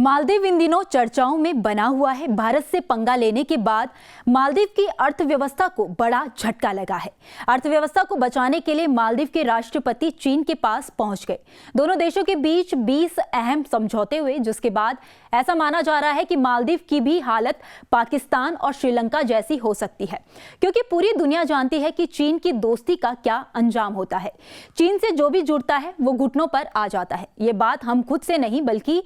मालदीव इन दिनों चर्चाओं में बना हुआ है। भारत से पंगा लेने के बाद मालदीव की अर्थव्यवस्था को बड़ा झटका लगा है। अर्थव्यवस्था को बचाने के लिए मालदीव के राष्ट्रपति चीन के पास पहुंच गए। दोनों देशों के बीच 20 अहम समझौते हुए, जिसके बाद ऐसा माना जा रहा है कि मालदीव की भी हालत पाकिस्तान और श्रीलंका जैसी हो सकती है, क्योंकि पूरी दुनिया जानती है कि चीन की दोस्ती का क्या अंजाम होता है। चीन से जो भी जुड़ता है वो घुटनों पर आ जाता है। ये बात हम खुद से नहीं, बल्कि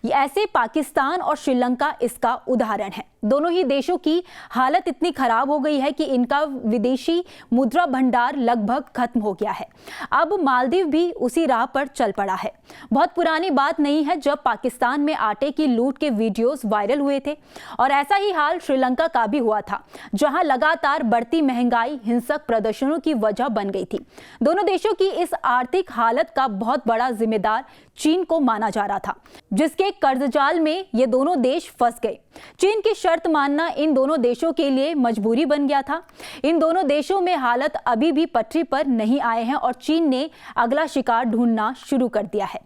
ऐसे पाकिस्तान और श्रीलंका इसका उदाहरण है। दोनों ही देशों की हालत इतनी खराब हो गई है कि इनका विदेशी मुद्रा भंडार लगभग खत्म हो गया है। अब मालदीव भी उसी राह पर चल पड़ा है। बहुत पुरानी बात नहीं है जब पाकिस्तान में आटे की लूट के वीडियोस वायरल हुए थे, और ऐसा ही हाल श्रीलंका का भी हुआ था, जहां लगातार बढ़ती महंगाई हिंसक प्रदर्शनों की वजह बन गई थी। दोनों देशों की इस आर्थिक हालत का बहुत बड़ा जिम्मेदार चीन को माना जा रहा था, जिसके कर्जजाल में ये दोनों देश फंस गए। चीन की शर्त मानना इन दोनों देशों के लिए मजबूरी बन गया था। इन दोनों देशों में हालत अभी भी पटरी पर नहीं आए हैं और चीन ने अगला शिकार ढूंढना शुरू कर दिया है।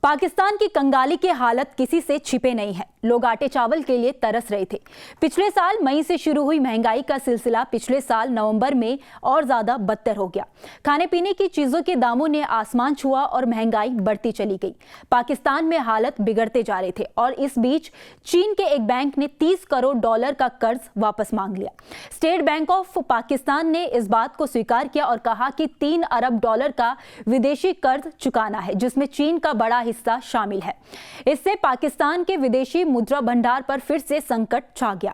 पाकिस्तान की कंगाली की हालत किसी से छिपे नहीं है। लोग आटे चावल के लिए तरस रहे थे। पिछले साल मई से शुरू हुई महंगाई का सिलसिला पिछले साल नवंबर में और ज्यादा बदतर हो गया। खाने पीने की चीजों के दामों ने आसमान छुआ और महंगाई बढ़ती चली गई। पाकिस्तान में हालत बिगड़ते जा रहे थे, और इस बीच चीन के एक बैंक ने $30 करोड़ का कर्ज वापस मांग लिया। स्टेट बैंक ऑफ पाकिस्तान ने इस बात को स्वीकार किया और कहा कि $3 अरब का विदेशी कर्ज चुकाना है, जिसमें चीन का बड़ा हिस्सा शामिल है। इससे पाकिस्तान के विदेशी मुद्रा भंडार पर फिर से संकट छा गया।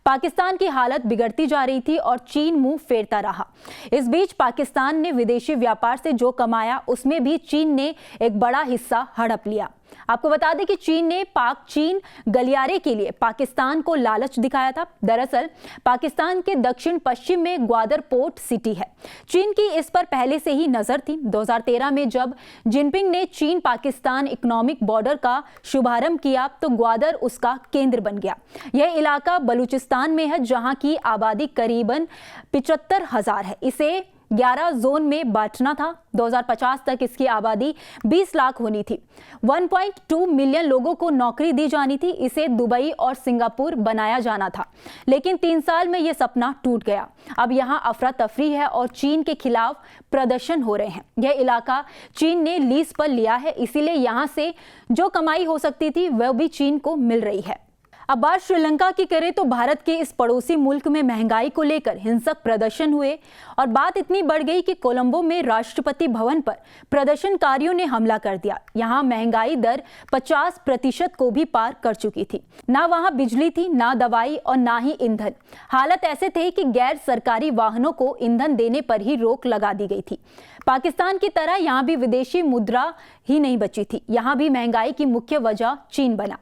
पाकिस्तान की हालत बिगड़ती जा रही थी और चीन मुंह फेरता रहा। इस बीच पाकिस्तान ने विदेशी व्यापार से जो कमाया, उसमें भी चीन ने एक बड़ा हिस्सा हड़प लिया। आपको बता दें कि चीन ने पाक चीन गलियारे के लिए पाकिस्तान को लालच दिखाया था। दरअसल पाकिस्तान के दक्षिण पश्चिम में ग्वादर पोर्ट सिटी है। चीन की इस पर पहले से ही नजर थी। 2013 में जब जिनपिंग ने चीन पाकिस्तान इकोनॉमिक बॉर्डर का शुभारंभ किया, तो ग्वादर उसका केंद्र बन गया। यह इलाका बलूचिस्तान में है, जहां की आबादी करीबन 75,000 है। इसे 11 जोन में बांटना था। 2050 तक इसकी आबादी 20 लाख होनी थी। 1.2 मिलियन लोगों को नौकरी दी जानी थी। इसे दुबई और सिंगापुर बनाया जाना था, लेकिन 3 साल में यह सपना टूट गया। अब यहाँ अफरा तफरी है और चीन के खिलाफ प्रदर्शन हो रहे हैं। यह इलाका चीन ने लीज पर लिया है, इसीलिए यहाँ से जो कमाई हो सकती थी वह भी चीन को मिल रही है। अब बात श्रीलंका की करें तो भारत के इस पड़ोसी मुल्क में महंगाई को लेकर हिंसक प्रदर्शन हुए, और बात इतनी बढ़ गई कि कोलंबो में राष्ट्रपति भवन पर प्रदर्शनकारियों ने हमला कर दिया। यहां महंगाई दर 50% को भी पार कर चुकी थी। ना वहां बिजली थी, ना दवाई और ना ही ईंधन। हालत ऐसे थे कि गैर सरकारी वाहनों को ईंधन देने पर ही रोक लगा दी गई थी। पाकिस्तान की तरह यहाँ भी विदेशी मुद्रा ही नहीं बची थी। यहाँ भी महंगाई की मुख्य वजह चीन बना।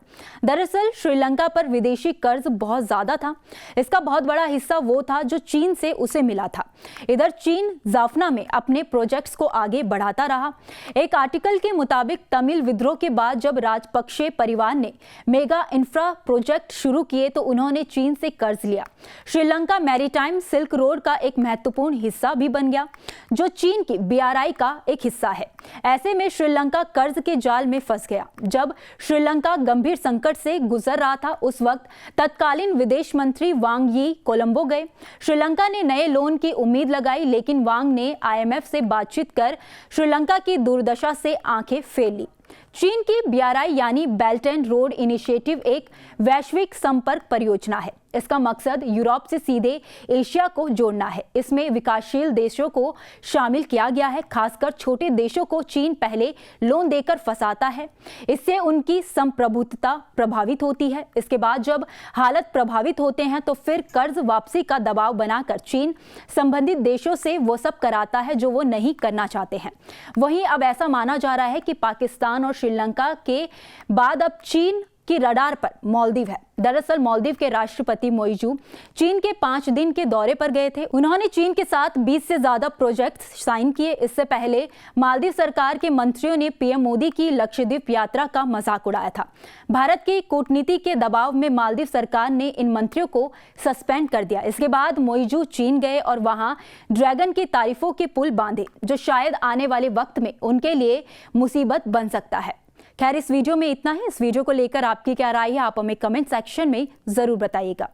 दरअसल श्रीलंका पर विदेशी कर्ज बहुत ज्यादा था। इसका बहुत बड़ा हिस्सा वो था जो चीन से उसे मिला था। इधर चीन जाफना में अपने प्रोजेक्ट्स को आगे बढ़ाता रहा। एक आर्टिकल के मुताबिक तमिल विद्रोह के बाद जब राजपक्षे परिवार ने मेगा इंफ्रा प्रोजेक्ट शुरू किए, तो उन्होंने चीन से कर्ज लिया। श्रीलंका मैरीटाइम सिल्क रोड का एक महत्वपूर्ण हिस्सा भी बन गया, जो चीन की BRI का एक हिस्सा है। ऐसे में श्रीलंका कर्ज के जाल में फंस गया। जब श्रीलंका गंभीर संकट से गुजर रहा था, उस वक्त तत्कालीन विदेश मंत्री वांग यी कोलंबो गए। श्रीलंका ने नए लोन की उम्मीद लगाई, लेकिन वांग ने IMF से बातचीत कर श्रीलंका की दुर्दशा से आंखें फेर ली। चीन की BRI यानी बेल्ट एंड रोड इनिशिएटिव एक वैश्विक संपर्क परियोजना है। इसका मकसद यूरोप से सीधे एशिया को जोड़ना है। इसमें विकासशील देशों को शामिल किया गया है। खासकर छोटे देशों को चीन पहले लोन देकर फंसाता है। इससे उनकी संप्रभुता प्रभावित होती है। इसके बाद जब हालत प्रभावित होते हैं, तो फिर कर्ज वापसी का दबाव बनाकर चीन संबंधित देशों से वो सब कराता है जो वो नहीं करना चाहते हैं। वहीं अब ऐसा माना जा रहा है कि पाकिस्तान और श्रीलंका के बाद अब चीन की रडार पर मालदीव है। दरअसल मालदीव के राष्ट्रपति मोइजू चीन के 5 दिन के दौरे पर गए थे। उन्होंने चीन के साथ 20 से ज्यादा प्रोजेक्ट्स साइन किए। इससे पहले मालदीव सरकार के मंत्रियों ने PM मोदी की लक्षद्वीप यात्रा का मजाक उड़ाया था। भारत की कूटनीति के दबाव में मालदीव सरकार ने इन मंत्रियों को सस्पेंड कर दिया। इसके बाद मोइजू चीन गए और वहां ड्रैगन की तारीफों के पुल बांधे, जो शायद आने वाले वक्त में उनके लिए मुसीबत बन सकता है। खैर, इस वीडियो में इतना ही। इस वीडियो को लेकर आपकी क्या राय है, आप हमें कमेंट सेक्शन में जरूर बताइएगा।